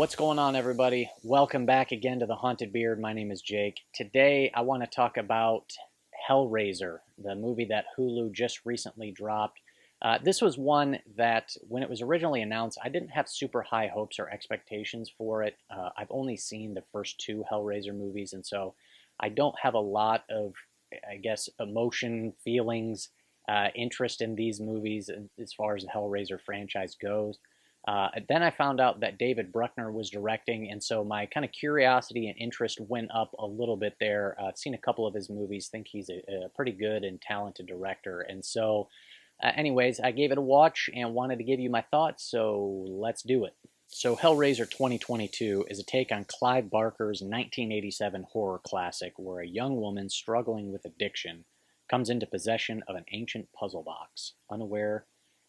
What's going on, everybody? Welcome back again to the Haunted Beard. My name is Jake. Today, I want to talk about Hellraiser, the movie that Hulu just recently dropped. This was one that, when it was originally announced, I didn't have super high hopes or expectations for it. I've only seen the first two Hellraiser movies, and so I don't have a lot of, I guess, emotion, feelings, interest in these movies as far as the Hellraiser franchise goes. Then I found out that David Bruckner was directing, and so my kind of curiosity and interest went up a little bit there. I've seen a couple of his movies, think he's a pretty good and talented director, and so, anyways, I gave it a watch and wanted to give you my thoughts, so let's do it. So, Hellraiser 2022 is a take on Clive Barker's 1987 horror classic where a young woman struggling with addiction comes into possession of an ancient puzzle box, unaware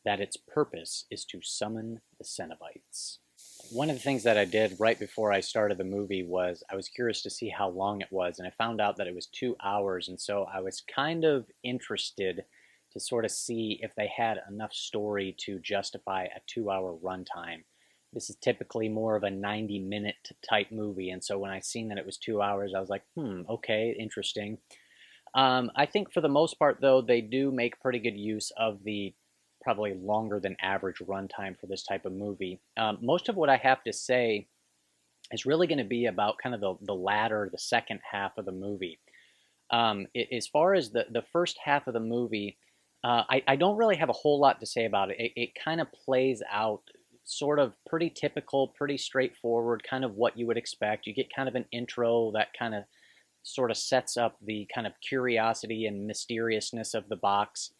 that its purpose is to summon the Cenobites. One of the things that I did right before I started the movie was I was curious to see how long it was, and I found out that it was 2 hours, and so I was kind of interested to sort of see if they had enough story to justify a 2 hour runtime. This is typically more of a 90-minute type movie, and so when I seen that it was 2 hours, I was like, okay, interesting. I think for the most part, though, they do make pretty good use of the probably longer than average runtime for this type of movie. Most of what I have to say is really going to be about kind of the latter, the second half of the movie. As far as the first half of the movie, I don't really have a whole lot to say about it. It kind of plays out sort of pretty typical, pretty straightforward, kind of what you would expect. You get kind of an intro that kind of sort of sets up the kind of curiosity and mysteriousness of the box.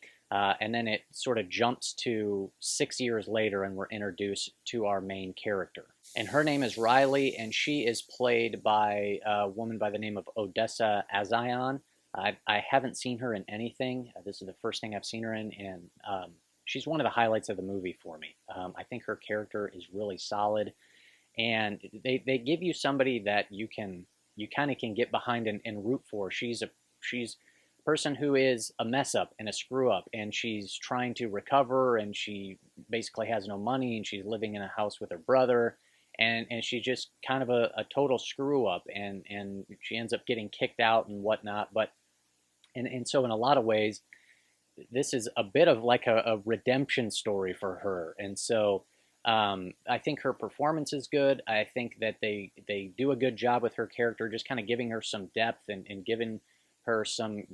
And then it sort of jumps to 6 years later, and we're introduced to our main character. And her name is Riley, and she is played by a woman by the name of Odessa Azion. I haven't seen her in anything. This is the first thing I've seen her in, and she's one of the highlights of the movie for me. I think her character is really solid, and they give you somebody that you kind of can get behind and root for. She's person who is a mess up and a screw up, and she's trying to recover, and she basically has no money, and she's living in a house with her brother, and she's just kind of a total screw up, and she ends up getting kicked out and whatnot. But and so in a lot of ways, this is a bit of like a redemption story for her, and so I think her performance is good. I think that they do a good job with her character, just kind of giving her some depth and giving her some,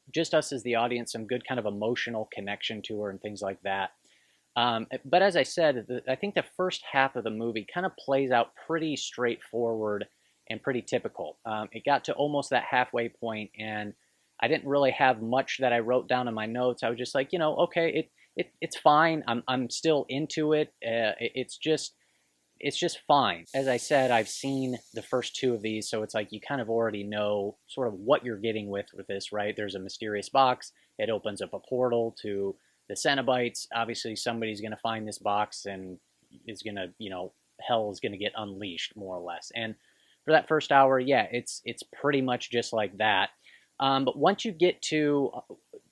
just us as the audience, some good kind of emotional connection to her and things like that. But as I said, I think the first half of the movie kind of plays out pretty straightforward and pretty typical. It got to almost that halfway point, and I didn't really have much that I wrote down in my notes. I was just like, okay, it's fine. I'm still into it. It's just fine. As I said, I've seen the first two of these, so it's like you kind of already know sort of what you're getting with this, right? There's a mysterious box. It opens up a portal to the Cenobites. Obviously, somebody's going to find this box and is going to, hell is going to get unleashed, more or less. And for that first hour, yeah, it's pretty much just like that. But once you get to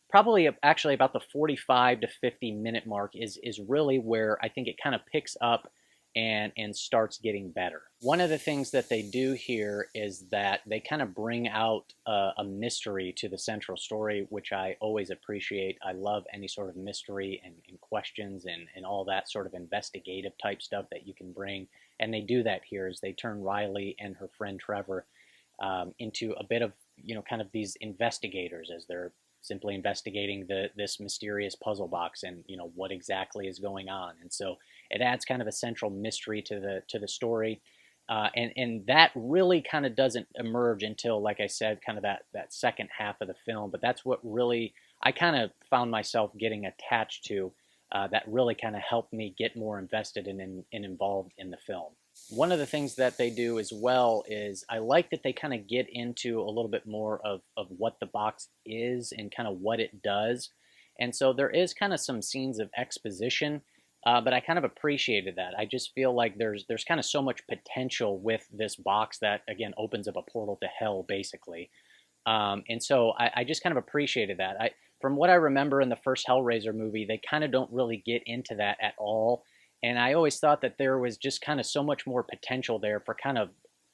probably actually about the 45 to 50 minute mark is really where I think it kind of picks up and starts getting better. One of the things that they do here is that they kind of bring out a mystery to the central story, which I always appreciate. I love any sort of mystery and questions and all that sort of investigative type stuff that you can bring. And they do that here as they turn Riley and her friend Trevor into a bit of, kind of these investigators as they're simply investigating this mysterious puzzle box and what exactly is going on. And so it adds kind of a central mystery to the story, and that really kind of doesn't emerge until, like I said, kind of that second half of the film. But that's what really I kind of found myself getting attached to. That really kind of helped me get more invested and involved in the film. One of the things that they do as well is I like that they kind of get into a little bit more of what the box is and kind of what it does. And so there is kind of some scenes of exposition, but I kind of appreciated that. I just feel like there's kind of so much potential with this box that, again, opens up a portal to hell, basically. And so I just kind of appreciated that. From what I remember in the first Hellraiser movie, they kind of don't really get into that at all. And I always thought that there was just kind of so much more potential there for kind of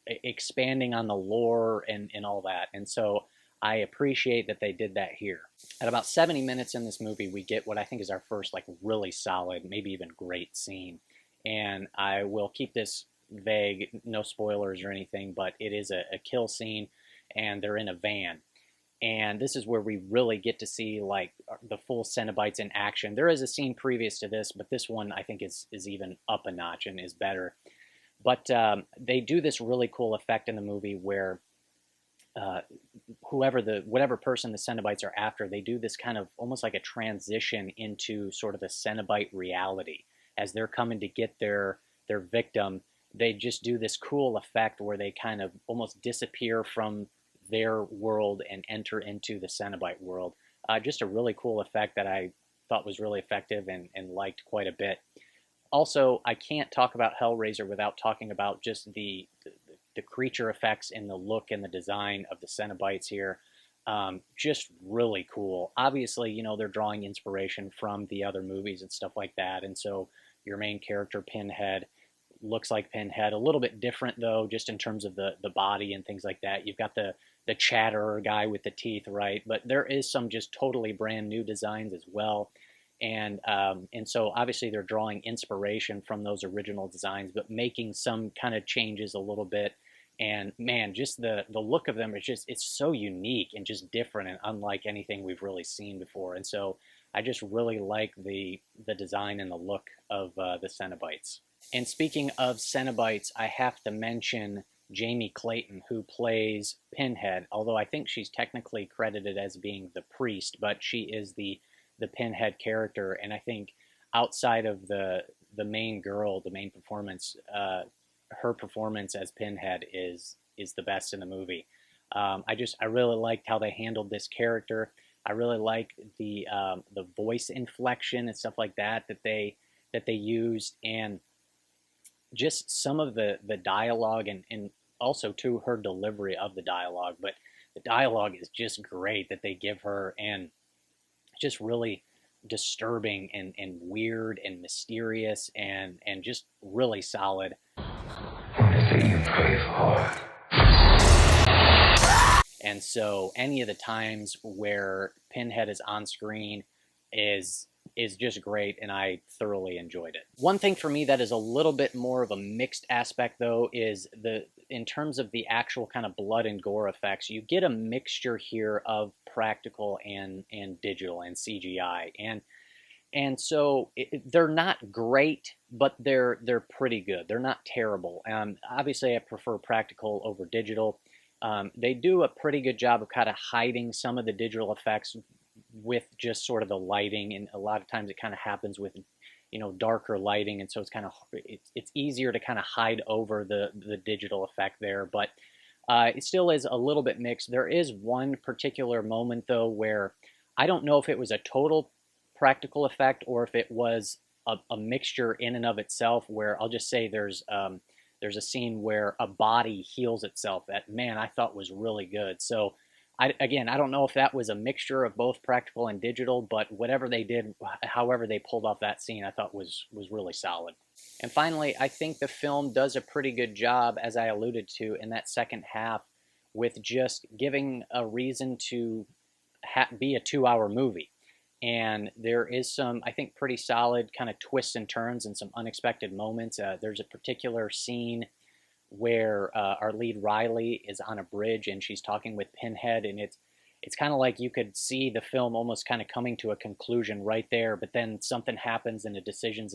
expanding on the lore and all that. And so I appreciate that they did that here. At about 70 minutes in this movie, we get what I think is our first like really solid, maybe even great scene. And I will keep this vague, no spoilers or anything, but it is a kill scene, and they're in a van. And this is where we really get to see like the full Cenobites in action. There is a scene previous to this, but this one I think is even up a notch and is better. But they do this really cool effect in the movie where uh, whatever person the Cenobites are after, they do this kind of almost like a transition into sort of the Cenobite reality as they're coming to get their victim. They just do this cool effect where they kind of almost disappear from their world and enter into the Cenobite world. Just a really cool effect that I thought was really effective and liked quite a bit. Also, I can't talk about Hellraiser without talking about just the creature effects and the look and the design of the Cenobites here. Just really cool. Obviously, you know, they're drawing inspiration from the other movies and stuff like that. And so your main character, Pinhead, looks like Pinhead. A little bit different, though, just in terms of the body and things like that. You've got the chatterer guy with the teeth, right? But there is some just totally brand new designs as well. And so obviously they're drawing inspiration from those original designs, but making some kind of changes a little bit. And man, just the look of them is just it's so unique and just different and unlike anything we've really seen before. And so I just really like the design and the look of the Cenobites. And speaking of Cenobites, I have to mention Jamie Clayton, who plays Pinhead. Although I think she's technically credited as being the priest, but she is the Pinhead character. And I think outside of the main girl, the main performance, her performance as Pinhead is the best in the movie. I really liked how they handled this character. I really like the voice inflection and stuff like that they used, and just some of the dialogue and also to her delivery of the dialogue. But the dialogue is just great that they give her, and just really disturbing and weird and mysterious and just really solid. What is it you pray for? And so any of the times where Pinhead is on screen is just great, and I thoroughly enjoyed it. One thing for me that is a little bit more of a mixed aspect, though, is in terms of the actual kind of blood and gore effects. You get a mixture here of practical and digital and CGI, and so they're not great, but they're pretty good. They're not terrible. Obviously, I prefer practical over digital. They do a pretty good job of kind of hiding some of the digital effects with just sort of the lighting, and a lot of times it kind of happens with, you know, darker lighting, and so it's easier to kind of hide over the digital effect there. But it still is a little bit mixed. There is one particular moment, though, where I don't know if it was a total practical effect or if it was a mixture in and of itself, where I'll just say there's a scene where a body heals itself that, man, I thought was really good. So I don't know if that was a mixture of both practical and digital, but whatever they did, however they pulled off that scene, I thought was really solid. And finally, I think the film does a pretty good job, as I alluded to, in that second half, with just giving a reason to be a 2-hour movie. And there is some, I think, pretty solid kind of twists and turns and some unexpected moments. There's a particular scene where our lead Riley is on a bridge and she's talking with Pinhead, and it's kind of like you could see the film almost kind of coming to a conclusion right there, but then something happens and a decision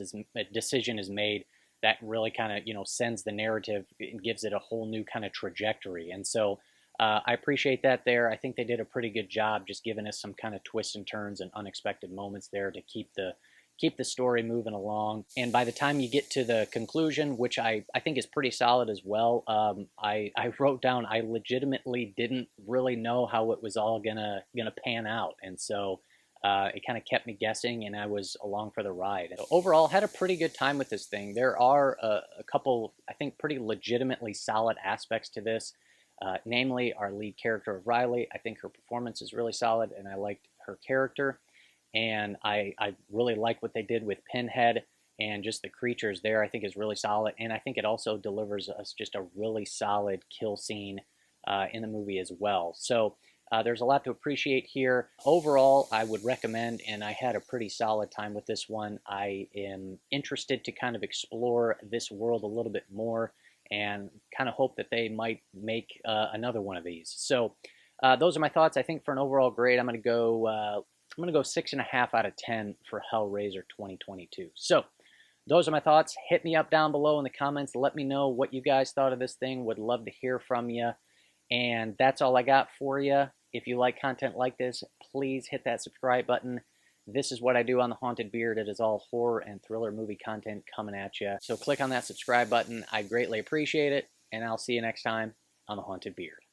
is made that really kind of, you know, sends the narrative and gives it a whole new kind of trajectory. And so I appreciate that there. I think they did a pretty good job just giving us some kind of twists and turns and unexpected moments there to keep the story moving along. And by the time you get to the conclusion, which I think is pretty solid as well, I wrote down I legitimately didn't really know how it was all gonna pan out, and so it kind of kept me guessing, and I was along for the ride. So overall, had a pretty good time with this thing. There are a couple, I think, pretty legitimately solid aspects to this. Namely, our lead character of Riley. I think her performance is really solid, and I liked her character. And I really like what they did with Pinhead. and just the creatures there I think is really solid, and I think it also delivers us just a really solid kill scene in the movie as well. So there's a lot to appreciate here. Overall, I would recommend, and I had a pretty solid time with this one. I am interested to kind of explore this world a little bit more and kind of hope that they might make another one of these. So those are my thoughts. I think for an overall grade, I'm going to go 6.5 out of 10 for Hellraiser 2022. So those are my thoughts. Hit me up down below in the comments. Let me know what you guys thought of this thing. Would love to hear from you. And that's all I got for you. If you like content like this, please hit that subscribe button. This is what I do on The Haunted Beard. It is all horror and thriller movie content coming at you. So click on that subscribe button. I greatly appreciate it. And I'll see you next time on The Haunted Beard.